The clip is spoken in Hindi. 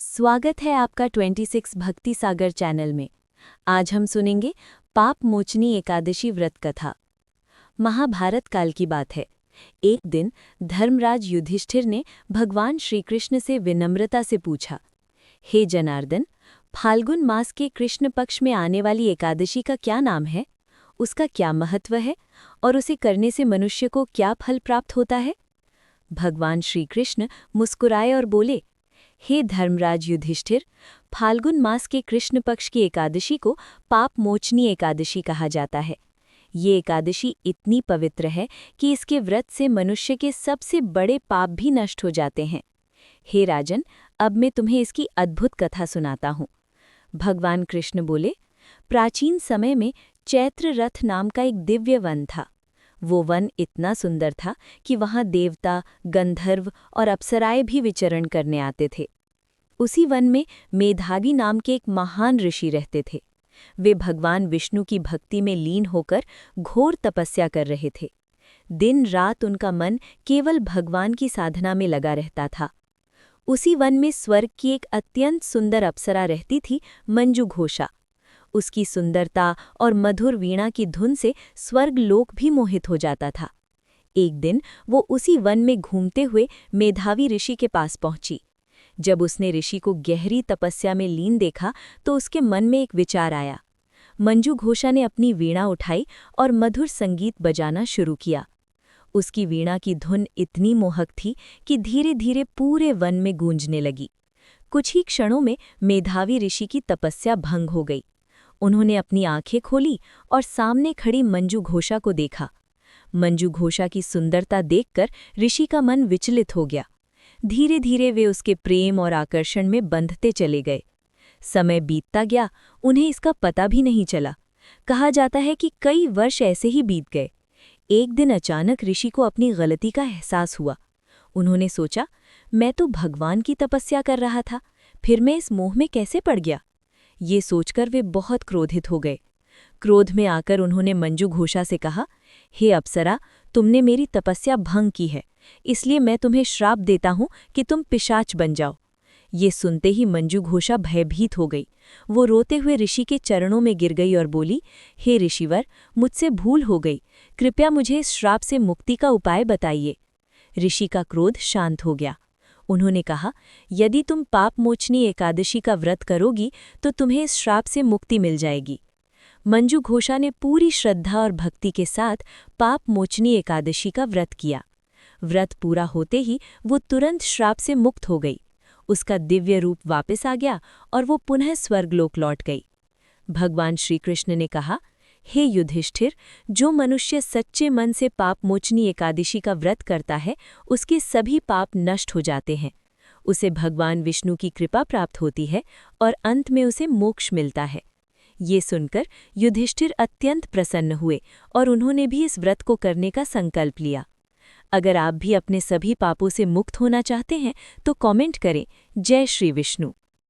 स्वागत है आपका 26 भक्ति सागर चैनल में। आज हम सुनेंगे पाप मोचनी एकादशी व्रत कथा। महाभारत काल की बात है। एक दिन धर्मराज युधिष्ठिर ने भगवान श्री कृष्ण से विनम्रता से पूछा, हे जनार्दन, फाल्गुन मास के कृष्ण पक्ष में आने वाली एकादशी का क्या नाम है? उसका क्या महत्व है और उसे करने से मनुष्य को क्या फल प्राप्त होता है? भगवान श्री कृष्ण मुस्कुराए और बोले, हे धर्मराज युधिष्ठिर, फाल्गुन मास के कृष्ण पक्ष की एकादशी को पाप मोचनी एकादशी कहा जाता है। ये एकादशी इतनी पवित्र है कि इसके व्रत से मनुष्य के सबसे बड़े पाप भी नष्ट हो जाते हैं। हे राजन, अब मैं तुम्हें इसकी अद्भुत कथा सुनाता हूँ। भगवान कृष्ण बोले, प्राचीन समय में चैत्र रथ नाम का एक दिव्य वन था। वो वन इतना सुंदर था कि वहाँ देवता, गंधर्व और अप्सराएं भी विचरण करने आते थे। उसी वन में मेधावी नाम के एक महान ऋषि रहते थे। वे भगवान विष्णु की भक्ति में लीन होकर घोर तपस्या कर रहे थे। दिन रात उनका मन केवल भगवान की साधना में लगा रहता था। उसी वन में स्वर्ग की एक अत्यंत सुंदर अप्सरा रहती थी, मंजू घोषा। उसकी सुंदरता और मधुर वीणा की धुन से स्वर्ग लोक भी मोहित हो जाता था। एक दिन वो उसी वन में घूमते हुए मेधावी ऋषि के पास पहुंची। जब उसने ऋषि को गहरी तपस्या में लीन देखा तो उसके मन में एक विचार आया। मंजू घोषा ने अपनी वीणा उठाई और मधुर संगीत बजाना शुरू किया। उसकी वीणा की धुन इतनी मोहक थी कि धीरे धीरे पूरे वन में गूंजने लगी। कुछ ही क्षणों में मेधावी ऋषि की तपस्या भंग हो गई। उन्होंने अपनी आंखें खोली और सामने खड़ी मंजू घोषा को देखा। मंजू घोषा की सुंदरता देखकर ऋषि का मन विचलित हो गया। धीरे धीरे वे उसके प्रेम और आकर्षण में बंधते चले गए। समय बीतता गया, उन्हें इसका पता भी नहीं चला। कहा जाता है कि कई वर्ष ऐसे ही बीत गए। एक दिन अचानक ऋषि को अपनी गलती का एहसास हुआ। उन्होंने सोचा, मैं तो भगवान की तपस्या कर रहा था, फिर मैं इस मोह में कैसे पड़ गया? ये सोचकर वे बहुत क्रोधित हो गए। क्रोध में आकर उन्होंने मंजू घोषा से कहा, हे अप्सरा, तुमने मेरी तपस्या भंग की है, इसलिए मैं तुम्हें श्राप देता हूँ कि तुम पिशाच बन जाओ। ये सुनते ही मंजू घोषा भयभीत हो गई। वो रोते हुए ऋषि के चरणों में गिर गई और बोली, हे ऋषिवर, मुझसे भूल हो गई, कृपया मुझे इस श्राप से मुक्ति का उपाय बताइए। ऋषि का क्रोध शांत हो गया। उन्होंने कहा, यदि तुम पाप मोचनी एकादशी का व्रत करोगी तो तुम्हें इस श्राप से मुक्ति मिल जाएगी। मंजू घोषा ने पूरी श्रद्धा और भक्ति के साथ पाप मोचनी एकादशी का व्रत किया। व्रत पूरा होते ही वो तुरंत श्राप से मुक्त हो गई। उसका दिव्य रूप वापस आ गया और वो पुनः स्वर्गलोक लौट गई। भगवान श्री कृष्ण ने कहा, हे युधिष्ठिर, जो मनुष्य सच्चे मन से पाप मोचनी एकादशी का व्रत करता है, उसके सभी पाप नष्ट हो जाते हैं। उसे भगवान विष्णु की कृपा प्राप्त होती है और अंत में उसे मोक्ष मिलता है। ये सुनकर युधिष्ठिर अत्यंत प्रसन्न हुए और उन्होंने भी इस व्रत को करने का संकल्प लिया। अगर आप भी अपने सभी पापों से मुक्त होना चाहते हैं तो कमेंट करें, जय श्री विष्णु।